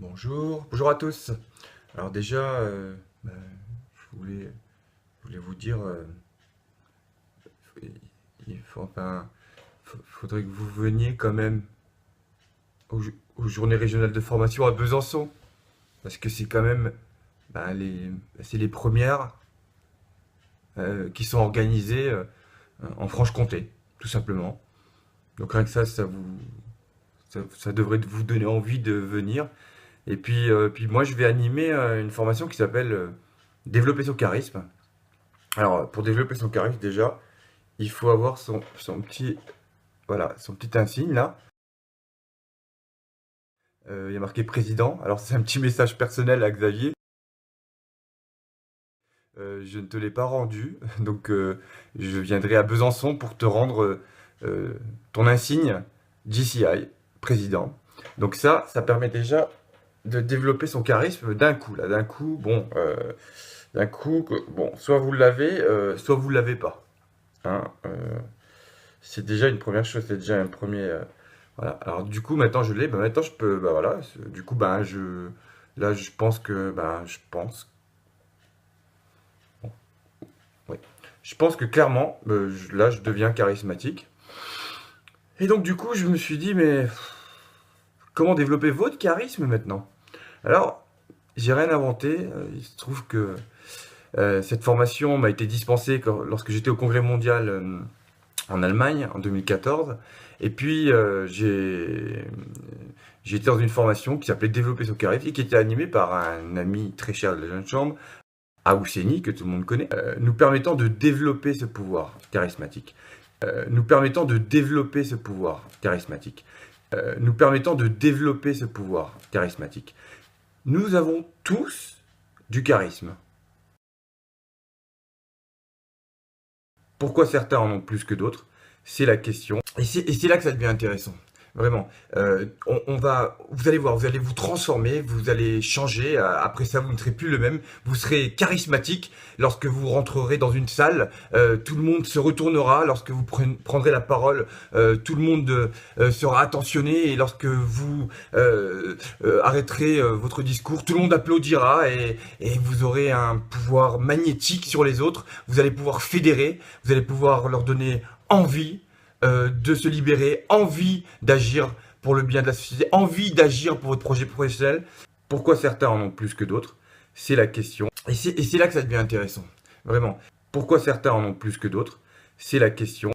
Bonjour à tous. Alors déjà, bah, je voulais vous dire, faudrait que vous veniez quand même aux journées régionales de formation à Besançon, parce que c'est quand même, c'est les premières qui sont organisées en Franche-Comté, tout simplement. Donc rien que ça devrait vous donner envie de venir. Et puis moi, je vais animer une formation qui s'appelle Développer son charisme. Alors, pour développer son charisme, déjà, il faut avoir son petit, voilà, son petit insigne là. Il y a marqué président. Alors, c'est un petit message personnel à Xavier. Je ne te l'ai pas rendu, donc je viendrai à Besançon pour te rendre ton insigne GCI, président. Donc ça permet déjà de développer son charisme d'un coup. Là, d'un coup, bon, soit vous l'avez, soit vous l'avez pas. Hein, c'est déjà une première chose, c'est déjà un premier. Voilà. Alors du coup, maintenant je l'ai, maintenant je peux, voilà. Du coup, là, je pense que, bon, oui, je pense que clairement, là, je deviens charismatique. Et donc du coup, je me suis dit, mais comment développer votre charisme maintenant? Alors, j'ai rien inventé. Il se trouve que cette formation m'a été dispensée lorsque j'étais au Congrès mondial en Allemagne en 2014. Et puis j'ai été dans une formation qui s'appelait Développer son charisme et qui était animée par un ami très cher de la jeune chambre, Aousseni, que tout le monde connaît, nous permettant de développer ce pouvoir charismatique. Nous permettant de développer ce pouvoir charismatique. Nous permettant de développer ce pouvoir charismatique. Nous avons tous du charisme. Pourquoi certains en ont plus que d'autres? C'est la question. Et c'est là que ça devient intéressant. Vraiment. Vous allez voir, vous allez vous transformer, vous allez changer. Après ça, vous ne serez plus le même. Vous serez charismatique lorsque vous rentrerez dans une salle. Tout le monde se retournera lorsque vous prendrez la parole. Tout le monde sera attentionné et lorsque vous arrêterez votre discours, tout le monde applaudira et vous aurez un pouvoir magnétique sur les autres. Vous allez pouvoir fédérer, vous allez pouvoir leur donner envie de se libérer, envie d'agir pour le bien de la société, envie d'agir pour votre projet professionnel. Pourquoi certains en ont plus que d'autres? C'est la question. Et c'est là que ça devient intéressant. Vraiment. Pourquoi certains en ont plus que d'autres? C'est la question.